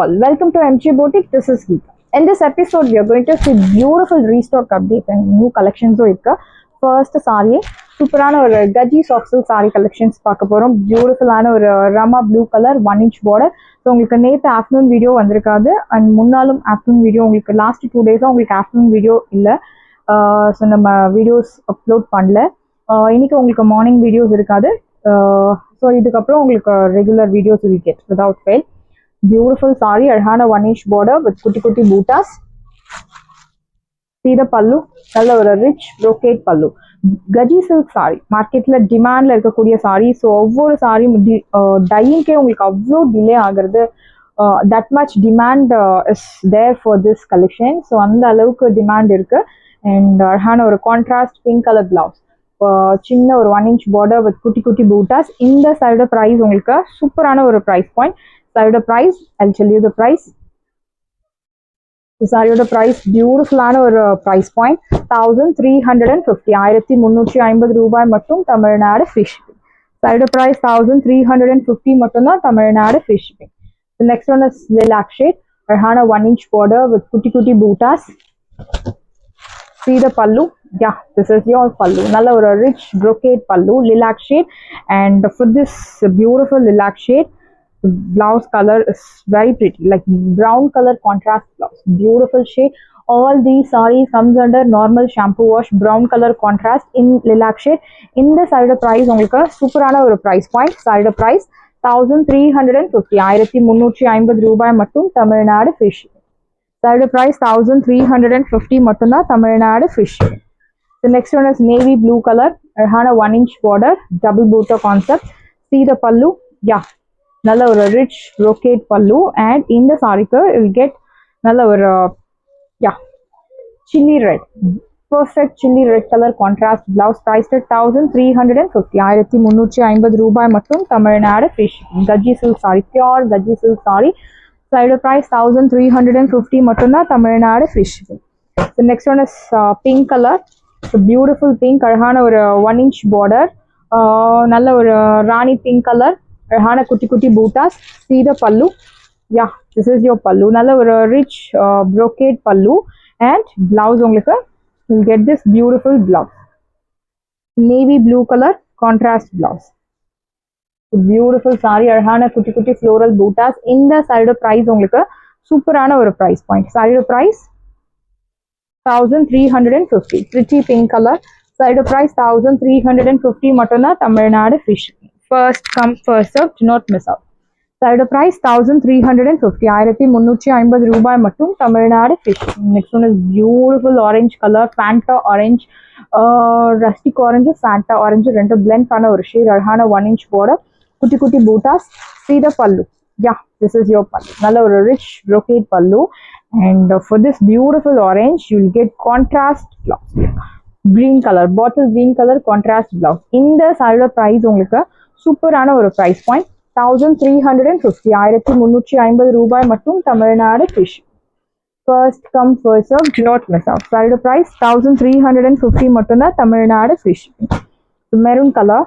all, welcome to MG Boutique. This is Geeta. In this episode, we are going to see beautiful restock update and new collections. First saree, சூப்பரான ஒரு கஜி soft silk saree collections பார்க்க போறோம். பியூட்டிஃபுல்லான ஒரு Rama blue colour 1 inch border. So உங்களுக்கு நேற்று afternoon video வந்திருக்காது and முன்னாலும் ஆஃப்டர்நூன் வீடியோ உங்களுக்கு லாஸ்ட் 2 days உங்களுக்கு ஆஃப்டர்நூன் வீடியோ இல்லை. ஸோ நம்ம வீடியோஸ் அப்லோட் பண்ணல. இன்னைக்கு உங்களுக்கு மார்னிங் வீடியோஸ் இருக்காது. ஸோ இதுக்கப்புறம் உங்களுக்கு regular videos will get without fail. Beautiful saree, அழகான 1 inch border with குட்டி குட்டி bootas. See the pallu, நல்ல ஒரு rich brocade pallu. Gaji silk sari மார்க்கெட்ல டிமாண்ட்ல இருக்கக்கூடிய சாரி. ஸோ ஒவ்வொரு சாரியும் டையிங்கே உங்களுக்கு அவ்வளோ டிலே ஆகுறது. That much demand is there for this collection. So அந்த அளவுக்கு டிமாண்ட் இருக்கு. அண்ட் அழகான ஒரு கான்ட்ராஸ்ட் பிங்க் கலர் பிளவுஸ், சின்ன ஒரு 1 inch border with குட்டி குட்டி bootas. இந்த சைடு ப்ரைஸ் உங்களுக்கு சூப்பரான ஒரு ப்ரைஸ் பாயிண்ட். சாரியோட price I'll tell you the price. சாரியோட ப்ரைஸ் பியூட்டிஃபுல்லான ஒரு ப்ரைஸ் பாயிண்ட் 1350, 1350 ரூபாய் மட்டும் தமிழ்நாடு ஃப்ரீ ஷிப்பிங். சாரியோட ப்ரைஸ் 1350 மட்டும்தான் Tamil Nadu free shipping. Next one is lilac shade, அழகான 1 inch border with குட்டி குட்டி bootas. See the pallu. Yeah, this is your pallu. Nalla or a rich brocade pallu, lilac shade. And for this beautiful lilac shade, the blouse color is very pretty, like brown color contrast blouse. Beautiful shade. All these sarees comes under normal shampoo wash, brown color contrast in lilac shade. In the side of price, உங்களுக்கு சூப்பரான ஒரு price point. Side of price 1350, 1350 ரூபாய் மட்டும் Tamil Nadu free shipping. Side price 1350 மட்டும்தான் Tamil Nadu free shipping. The next one is navy blue color, அழகான 1 inch border, double booter concept. See the pallu. Yeah, நல்ல ஒரு rich brocade pallu. And இந்த சாரிக்கு you will get நல்ல ஒரு chilli red, perfect chilli red color contrast blouse, priced at 1350, 1350 ரூபாய் மட்டும் Tamil Nadu free shipping. Gaji silk sari, pure gaji silk sari. Side price 1350 மட்டும்தான் Tamil Nadu free shipping. The next one is pink color. So beautiful pink, அழகான ஒரு 1 inch border, நல்ல ஒரு ராணி pink color, அழகான குட்டி குட்டி bootas. See the pallu. Yeah, this is your pallu. நல்ல ஒரு rich brocade pallu. And blouse உங்களுக்கு you'll get this beautiful blouse, navy blue color contrast blouse. Beautiful sorry, அழகான குட்டி குட்டி ஃப்ளோரல் பூட்டாஸ். இந்த சைடு ப்ரைஸ் உங்களுக்கு சூப்பரான ஒரு ப்ரைஸ் பாயிண்ட். சாரியோட price 1350, pretty pink colour. Side price 1350 மட்டும்தான் Tamil Nadu free shipping. First come first serve, do not miss out. Side price 1350, 1350 ரூபாய் மட்டும் Tamil Nadu free shipping. Next one is beautiful orange colour, Fanta orange, rustic orange, Fanta orange ரெண்டு blend பண்ண ஒரு shade. அழகான 1 inch border, குட்டி குட்டி bootas. See the pallu. Yeah, this is your pallu. நல்ல ஒரு rich brocade pallu. And for this beautiful orange, you will get contrast blouse, green color, bottle green color contrast blouse. இந்த side price உங்களுக்கு சூப்பரான ஒரு price point 1350, 1350 ரூபாய் மட்டும் Tamil Nadu free shipping. First come first serve, do not miss out. Side price 1350 மட்டும்தான் Tamil Nadu free shipping. Maroon color,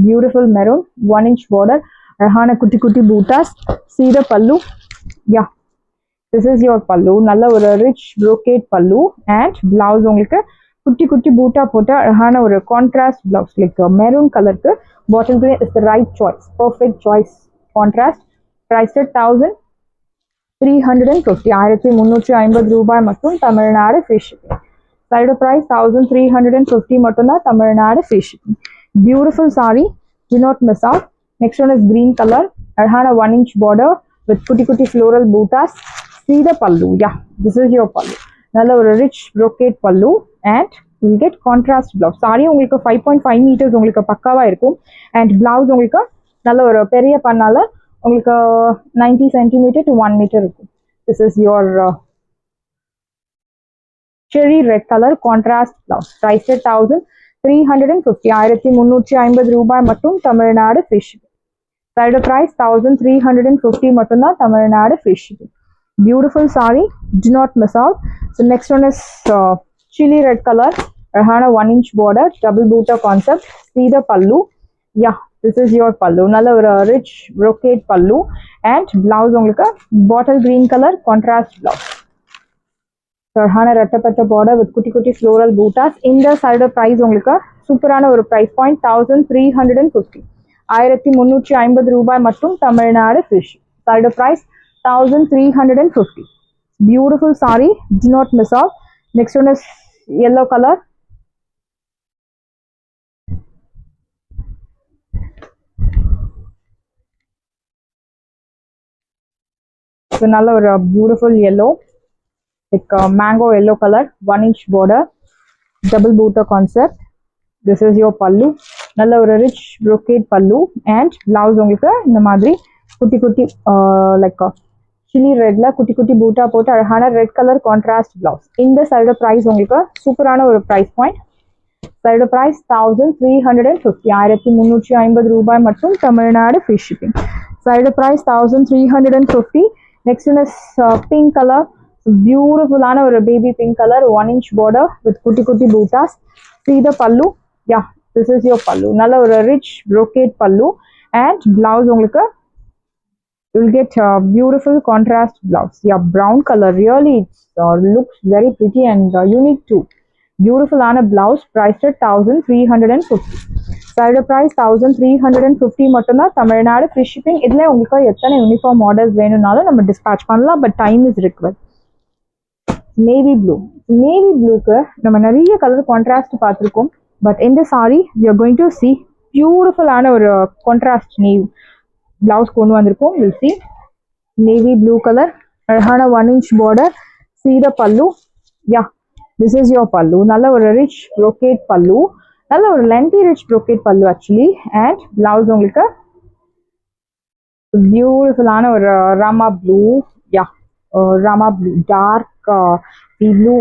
beautiful maroon, 1 inch border, அழகான குட்டி குட்டி bootas. See the pallu. Yeah, this is your pallu. நல்ல ஒரு rich brocade pallu. And blouse உங்களுக்கு குட்டி குட்டி boota போட்ட அழகான ஒரு contrast blouse, like maroon கலருக்கு bottle green is the right choice, perfect choice contrast. Priced at 1350, 1350 ரூபாய் மட்டும் Tamil Nadu free shipping. Side price 1350 மட்டும்தான் Tamil Nadu free shipping. Beautiful saree, do not miss out. Next one is green color, அழகான 1 inch border with குட்டி குட்டி floral bootas. See the pallu. Yeah, this is your pallu. நல்ல ஒரு rich brocade pallu. And you will get contrast blouse. saree உங்களுக்கு 5.5 meters உங்களுக்கு பக்காவா இருக்கும். And blouse உங்களுக்கு நல்ல ஒரு பெரிய பண்ணால உங்களுக்கு 90 centimeter to 1 meter இருக்கும். This is your cherry red color contrast blouse, priced at 1350, 1350 ரூபாய் மட்டும் Tamil Nadu free shipping. Side price 1350 மட்டும்தான் Tamil Nadu free shipping. Beautiful saree, do not miss out. So next one is chili red color, அழகான 1 inch border, double booter concept. See the pallu. Yeah, this is your pallu. நல்ல ஒரு rich brocade pallu. and blouse உங்களுக்கு bottle green color contrast blouse. அழகான ரெட்டப்பட்ட border with குட்டி குட்டி floral bootas. இந்த side price உங்களுக்கு சூப்பரான ஒரு பிரைஸ் பாயிண்ட் 1350, 1350 ரூபாய் மற்றும் Tamil Nadu fish. Side price 1350. Beautiful saree, do not miss out. Next one is yellow color. So another beautiful yellow, like mango yellow color, 1-inch border, double booter concept. This is your pallu. Nalla or rich brocade pallu and blouse உங்களுக்கு இந்த மாதிரி குட்டி குட்டி like chili red la குட்டி குட்டி பூட்டா போட்டு அழகான red colour contrast blouse. இந்த சைடு பிரைஸ் உங்களுக்கு சூப்பரான ஒரு பிரைஸ் பாயிண்ட். சைடு பிரைஸ் 1350, 1350 ரூபாய் மற்றும் Tamil Nadu free shipping. Side price 1350. Next one is pink color, beautiful ஆன ஒரு baby pink color, 1-inch border with குட்டி குட்டி bootas. See the pallu, yeah, this is your pallu. நல்ல ஒரு rich brocade pallu and blouse உங்களுக்கு you will get a beautiful contrast blouse. Yeah, brown color, really it looks very pretty and unique too. Beautiful ஆன blouse, priced at 1350. Side price 1350 மட்டும்தான். Tamil Nadu free shipping. இதுல உங்களுக்கு எத்தனை uniform models வேணும்னாலும் நம்ம dispatch பண்ணலாம், but time is required. Navy blue, navy ப்ளூக்கு நம்ம நிறைய கலர் கான்ட்ராஸ்ட் பார்த்துருக்கோம், பட் இந்த sari we are going to see பியூட்டிஃபுல்லான ஒரு கான்ட்ராஸ்ட் நேவி பிளவுஸ் கொண்டு வந்திருக்கோம். Will see navy blue colour, அழகான 1-inch border. see the pallu, yeah, this is your pallu. நல்ல ஒரு ரிச் brocade pallu, நல்ல ஒரு lengthy rich brocade pallu actually. and blouse உங்களுக்கு பியூட்டிஃபுல்லான ஒரு Rama blue, yeah Rama blue dark blue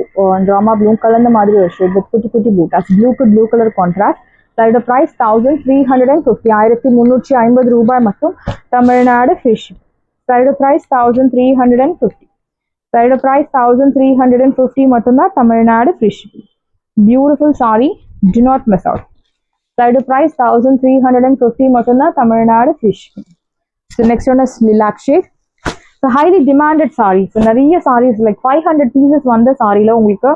Rama blue கலந்த மாதிரி ஒரு ஷேட் வித் குட்டி குட்டி பூட்டாஸ். ப்ளூக்கு blue colour contrast. Side price 1350, 1350 ரூபாய் மற்றும் Tamil Nadu fish. Side price 1350. Side price 1350 மட்டும்தான். Tamil Nadu fish. Beautiful sari, do not miss out. Side price 1350 மட்டும்தான். Tamil Nadu fish. So next one is lilac shade. So highly demanded saree. So நிறைய sarees like 500 pieces வந்த சாரியில உங்களுக்கு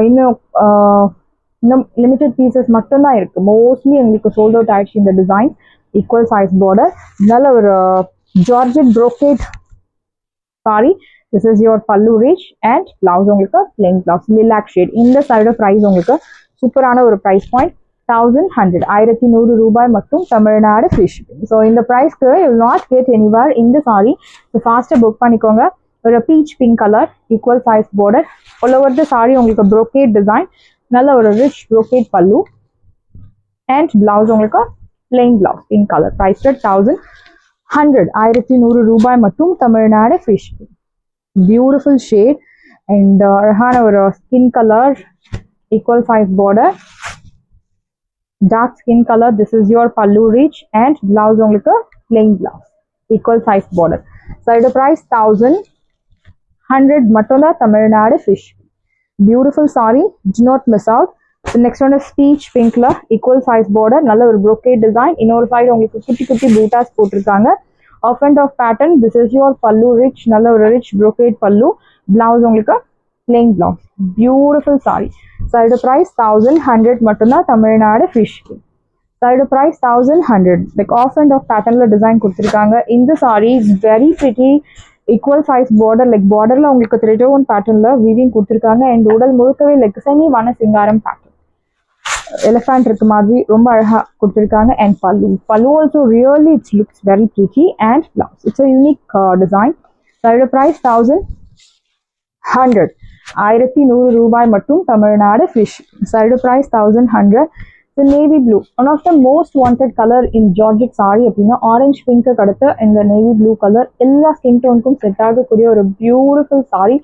இன்னும் limited pieces மட்டும்தான் இருக்கு. மோஸ்ட்லி உங்களுக்கு sold out ஆயிடுச்சு இந்த டிசைன். ஈக்குவல் சைஸ் பார்டர், நல்ல ஒரு georgette brocade saree. This is your pallu rich and blouse உங்களுக்கு plain blouse, lilac shade. இந்த சைடு பிரைஸ் உங்களுக்கு சூப்பரான ஒரு பிரைஸ் பாயிண்ட் 1100, 1100 ரூபாய் மட்டும். Tamil Nadu free shipping. ஸோ இந்த ப்ரைஸ்க்கு you will not get anywhere இந்த சாரி. ஸோ ஃபாஸ்ட்டாக புக் பண்ணிக்கோங்க. ஒரு peach pink colour, equal size border, all over the sari உங்களுக்கு brocade டிசைன், நல்ல ஒரு rich brocade pallu and blouse உங்களுக்கு plain blouse pink colour. Price 1100, 1100 ரூபாய் மட்டும். Tamil Nadu free shipping. Beautiful shade and அழகான ஒரு skin colour, equal size border, dark skin color. This is your pallu rich and blouse உங்களுக்கு plain blouse, equal size border. Side price 1100 மட்டும்தான். Tamil Nadu fish. Beautiful saree, do not miss out. The next one is peach pink color, equal size border, நல்ல ஒரு brocade design. இன்னொரு side உங்களுக்கு குட்டி குட்டி பூட்டாஸ் போட்டிருக்காங்க. Off and off pattern. This is your pallu rich, நல்ல ஒரு rich brocade pallu, blouse உங்களுக்கு plain blouse. Beautiful saree. Side price 1100 மட்டும்தான். Tamil Nadu fish. Side price 1100. like off and off patternல டிசைன் கொடுத்திருக்காங்க. இந்த saree is very pretty, equal size border, like borderல உங்களுக்கு thread on patternல weaving கொடுத்திருக்காங்க. and உடல் முழுக்கவே like semi வன சிங்காரம் pattern, எலிஃபண்ட் இருக்க மாதிரி ரொம்ப அழகா கொடுத்திருக்காங்க. and pallu also really it looks very pretty. and blouse, it's a unique design. Side price 1100, 1100 ரூபாய் மட்டும். Tamil Nadu fish. Side price 1100. The navy blue, one of the most wanted color in Georgette saree அப்படின்னா orange pink அடுத்து இந்த navy blue colour எல்லா skin டோனுக்கும் set ஆகக்கூடிய ஒரு beautiful saree,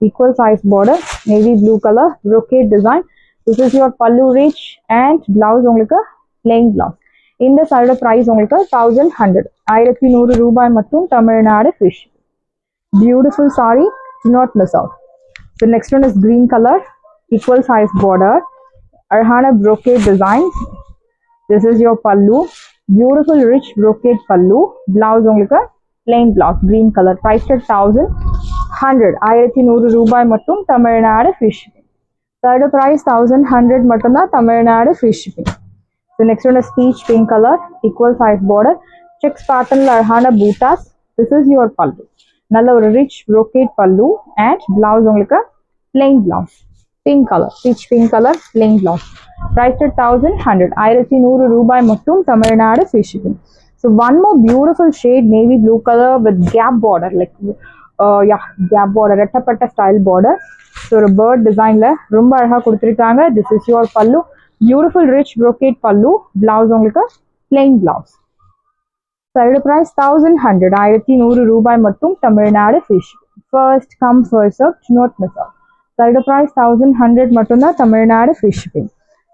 equal size border, navy blue colour, brocade design. This is your pallu rich and blouse உங்களுக்கு plain blouse. இந்த side price உங்களுக்கு 1100, 1100 ரூபாய் மட்டும். Tamil Nadu fish. Beautiful saree, do not miss out. The next one is green color, equal size border, அழகான brocade design. This is your pallu, beautiful rich brocade pallu, blouse உங்களுக்கு plain blouse, green color, priced at 1100. 1100 ரூபாய் மட்டும், Tamil Nadu free shipping. Third price 1100 மட்டும் தான், Tamil Nadu free shipping. The next one is peach pink color, equal size border, checks pattern அழகான bootas. This is your pallu. நல்ல ஒரு rich brocade pallu and blouse உங்களுக்கு plain blouse. Pink color, peach pink color, plain blouse. Priced at 1100. 1100 ரூபாய் மட்டும், Tamil Nadu free shipping. So one more beautiful shade, navy blue color with gap border, like gap border, ரெட்டப்பட்ட style border. So ஒரு bird designல ரொம்ப அழகா கொடுத்திருக்காங்க. This is your pallu. Beautiful rich brocade pallu. Blouse உங்களுக்கு plain blouse. Side price 1100. 1100 ரூபாய் மட்டும், Tamil Nadu free shipping. First come first serve, do not miss out. Side price 1100 மட்டும் தான், Tamil Nadu free shipping.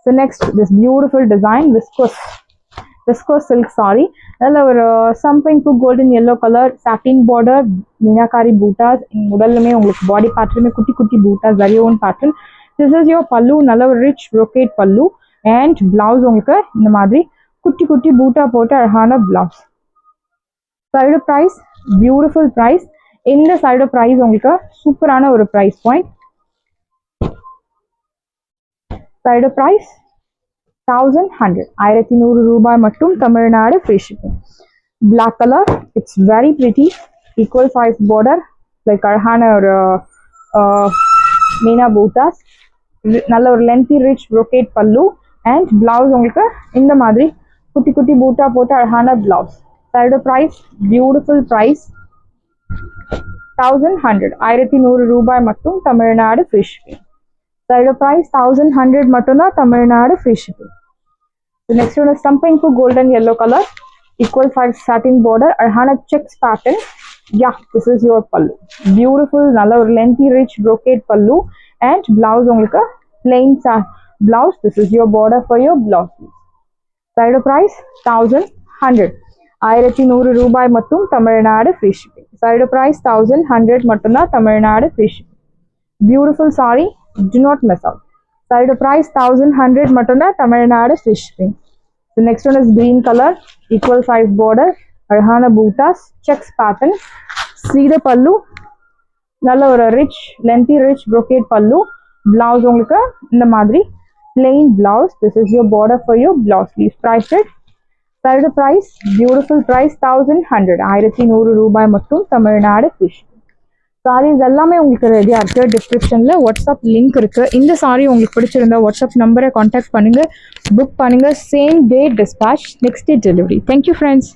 So next, this beautiful design, viscose silk saree. நல்ல ஒரு something to golden yellow color, satin border, meenakari bootas. முதல்லமே உங்களுக்கு body pattern குட்டி குட்டி bootas, very own pattern. This is your pallu. நல்ல ஒரு rich brocade pallu and blouse உங்களுக்கு இந்த மாதிரி குட்டி குட்டி boota போட்டு அழகான blouse. Side price, beautiful price. இந்த side price உங்களுக்கு சூப்பரான ஒரு price point. Side price 1100. 1100 ரூபாய் மட்டும், Tamil Nadu free shipping. Black color, it's very pretty, equal size border, like அழகான ஒரு மீனா bootas. நல்ல ஒரு lengthy rich brocade pallu and blouse உங்களுக்கு இந்த மாதிரி குட்டி குட்டி boota போட்டு அழகான blouse. Side price, beautiful price 1100. 1100 ரூபாய் மட்டும், Tamil Nadu free shipping. Side price 1100 மட்டும் தான், Tamil Nadu free shipping. The next one is something to golden yellow color, equal size satin border, அழகான checks pattern. Yeah, this is your pallu. Beautiful, நல்ல ஒரு lengthy rich brocade pallu and blouse உங்களுக்கு plain blouse. This is your border for your blouse. Side price 1100. 1100 ரூபாய் மட்டும், Tamil Nadu free shipping. Side price 1100 மட்டும் தான், Tamil Nadu free shipping. Beautiful saree, do not miss out. Side price 1100 மட்டும் தான், Tamil Nadu free shipping. The next one is green color, equal size border, அழகான bootas, checks pattern. See the pallu. நல்ல ஒரு rich lengthy rich brocade pallu. Blouse உங்களுக்கு இந்த மாதிரி plain blouse. This is your border for your blouse. Please price it. Side price, beautiful price 1100. 1100 ரூபாய் மட்டும், Tamil Nadu free shipping. Saris எல்லாமே உங்களுக்கு ரெடியாக இருக்குது. டிஸ்கிரிப்ஷனில் வாட்ஸ்அப் லிங்க் இருக்குது. இந்த சாரீ உங்களுக்கு பிடிச்சிருந்தா வாட்ஸ்அப் நம்பரை காண்டாக்ட் பண்ணுங்கள், புக் பண்ணுங்கள். Same day dispatch, next day delivery. Thank you friends.